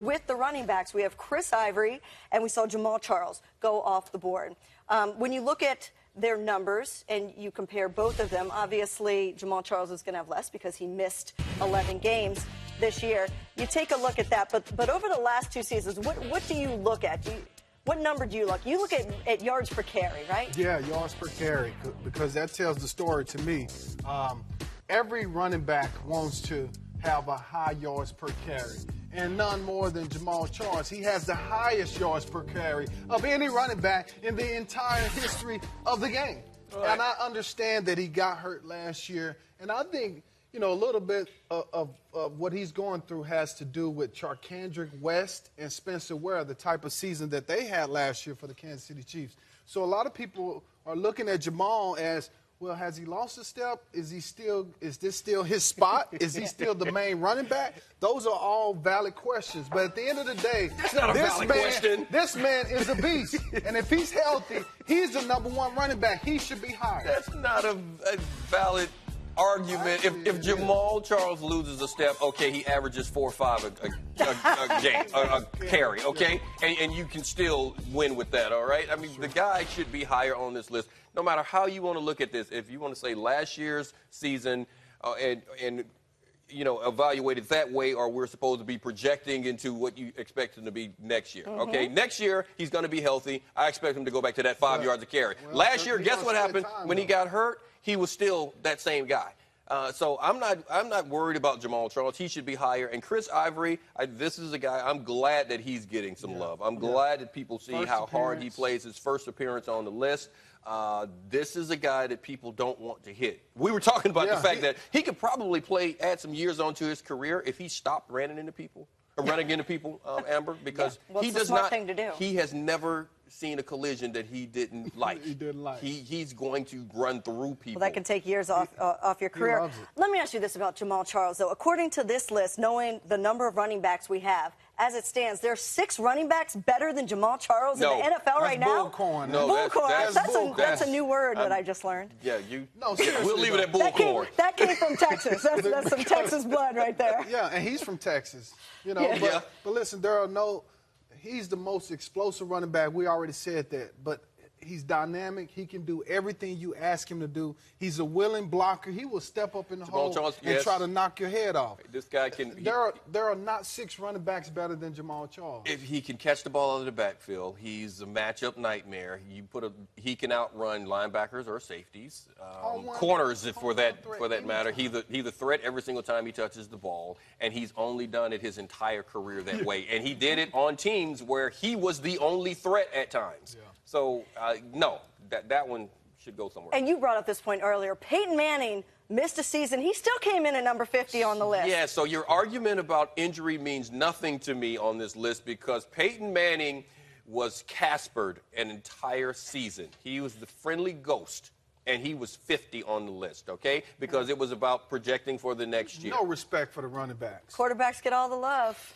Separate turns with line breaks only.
With the running backs, we have Chris Ivory and we saw Jamaal Charles go off the board. When you look at their numbers and you compare both of them, obviously Jamaal Charles is going to have less because he missed 11 games this year. You take a look at that, but over the last two seasons, what do you look at? What number do you look? You look at yards per carry, right?
Yeah, yards per carry, because that tells the story to me. Every running back wants to have a high yards per carry, and none more than Jamaal Charles. He has the highest yards per carry of any running back in the entire history of the game. Right. And I understand that he got hurt last year, and I think, a little bit of what he's going through has to do with Charkandrick West and Spencer Ware, the type of season that they had last year for the Kansas City Chiefs. So a lot of people are looking at Jamaal as, well, has he lost a step? Is this still his spot? Is he still the main running back? Those are all valid questions. But at the end of the day,
that's not a valid question.
This man is a beast. And if he's healthy, he's the #1 running back. He should be hired.
That's not a valid argument. If Jamaal Charles loses a step, okay, he averages 4 or 5 a game, a carry, okay? And you can still win with that, all right? I mean, the guy should be higher on this list. No matter how you want to look at this, if you want to say last year's season and evaluate it that way, or we're supposed to be projecting into what you expect him to be next year. Okay, next year he's going to be healthy. I expect him to go back to that 5 yards a carry.
Well,
last year, guess what happened? When he got hurt, he was still that same guy. So I'm not worried about Jamaal Charles. He should be higher. And Chris Ivory, this is a guy, I'm glad that he's getting some love. I'm glad that people see how hard he plays. His first appearance on the list. This is a guy that people don't want to hit. We were talking about the fact that he could probably add some years onto his career if he stopped running into people, Amber, because he does not.
Thing to do.
He has never seen a collision that he didn't like.
He didn't like.
He's going to run through people.
Well, that can take years off your career.
He loves it.
Let me ask you this about Jamaal Charles, though. According to this list, knowing the number of running backs we have, as it stands, there are 6 running backs better than Jamaal Charles in the NFL right now?
Bullcorn.
No,
that's a new word that I just learned.
Yeah,
No, seriously,
we'll leave it at bullcorn.
That came from Texas. That's some Texas blood right there.
Yeah, and he's from Texas. But listen, he's the most explosive running back. We already said that. But he's dynamic. He can do everything you ask him to do. He's a willing blocker. He will step up in the hole and try to knock your head off.
This guy can.
There are not 6 running backs better than Jamaal Charles.
If he can catch the ball out of the backfield, he's a matchup nightmare. He can outrun linebackers or safeties, corners for that matter. He's the threat every single time he touches the ball, and he's only done it his entire career that way. And he did it on teams where he was the only threat at times. Yeah. So, no, that one should go somewhere.
And you brought up this point earlier. Peyton Manning missed a season. He still came in at number 50 on the list.
Yeah, so your argument about injury means nothing to me on this list because Peyton Manning was Caspered an entire season. He was the friendly ghost, and he was 50 on the list, okay? Because it was about projecting for the next year.
No respect for the running backs.
Quarterbacks get all the love.